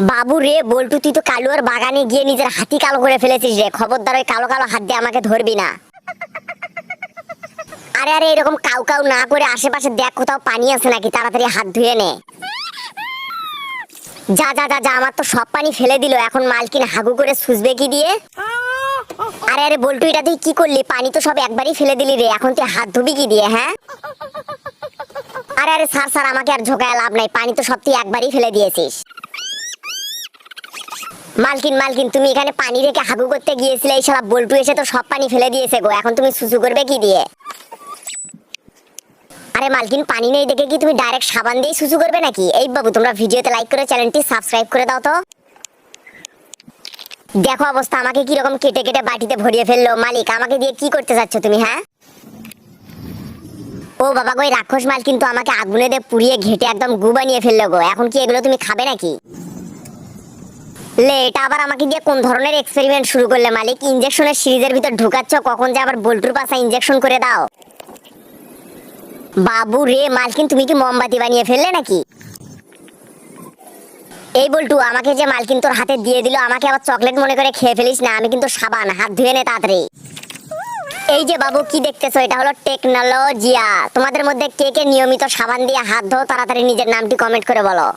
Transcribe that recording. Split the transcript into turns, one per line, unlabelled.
বাবু রে, বল্টু তুই তো কালুয়ার বাগানে গিয়ে নিজের হাতি কালো করে ফেলেছিস রে। খবরদার ওই কালো কালো হাত দিয়ে আমাকে ধরবি না। আরে আরে, এরকম কাউ কাউ না করে আশেপাশে দেখ কোথাও পানি আছে নাকি, তাড়াতাড়ি হাত ধুয়ে নে। যা যা যা যা, আমার তো সব পানি ফেলে দিল, এখন মালকিন হাগু করে সুজবে কি দিয়ে? আরে আরে বল্টু, এটা তুই কি করলি? পানি তো সব একবারই ফেলে দিলি রে, এখন তুই হাত ধুবি কি দিয়ে? হ্যাঁ, আরে আরে স্যার স্যার, আমাকে আর ঝোঁকায় লাভ নাই, পানি তো সব তুই একবারই ফেলে দিয়েছিস। মালকিন মালকিন, তুমি এখানে পানি রেখে হাগু করতে গিয়েছিলে, এই শালা বল্টু এসে তো সব পানি ফেলে দিয়েছে গো, এখন তুমি সুসু করবে কি দিয়ে? আরে মালকিন, পানি নেই দেখে কি তুমি ডাইরেক্ট সাবান দিয়ে সুসু করবে নাকি? এই বাবু, তোমরা ভিডিওতে লাইক করে চ্যানেলটি সাবস্ক্রাইব করে দাও তো। দেখো অবস্থা, আমাকে কি রকম কেটে কেটে বাটিতে ভরিয়ে ফেললো। মালিক, আমাকে দিয়ে কি করতে চাচ্ছ তুমি? হ্যাঁ, ও বাবা গো, রাক্ষস মাল কিন্তু আমাকে আগুনে দিয়ে পুড়িয়ে ঘেটে একদম গু বানিয়ে ফেললো গো। এখন কি এগুলো তুমি খাবে নাকি? লে, এটা আবার আমাকে দিয়ে কোন ধরনের এক্সপেরিমেন্ট শুরু করলে মালিক? ইনজেকশনের সিরিজের ভিতর ঢুকাচ্ছ, কখন যে আবার বল্টুর পাশা ইনজেকশন করে দাও। বাবু রে মালকিন, তুমি কি মোমবাতি বানিয়ে ফেললে নাকি? এই বল্টু, আমাকে যে মালকিন তোর হাতে দিয়ে দিল, আমাকে আবার চকলেট মনে করে খেয়ে ফেলিস না। আমি কিন্তু সাবান, হাত ধুয়ে নে তাড়াতাড়ি। এই যে বাবু, কি দেখতেছো? এটা হলো টেকনোলজিয়া। তোমাদের মধ্যে কে কে নিয়মিত সাবান দিয়ে হাত ধো, তাড়াতাড়ি নিজের নামটি কমেন্ট করে বলো।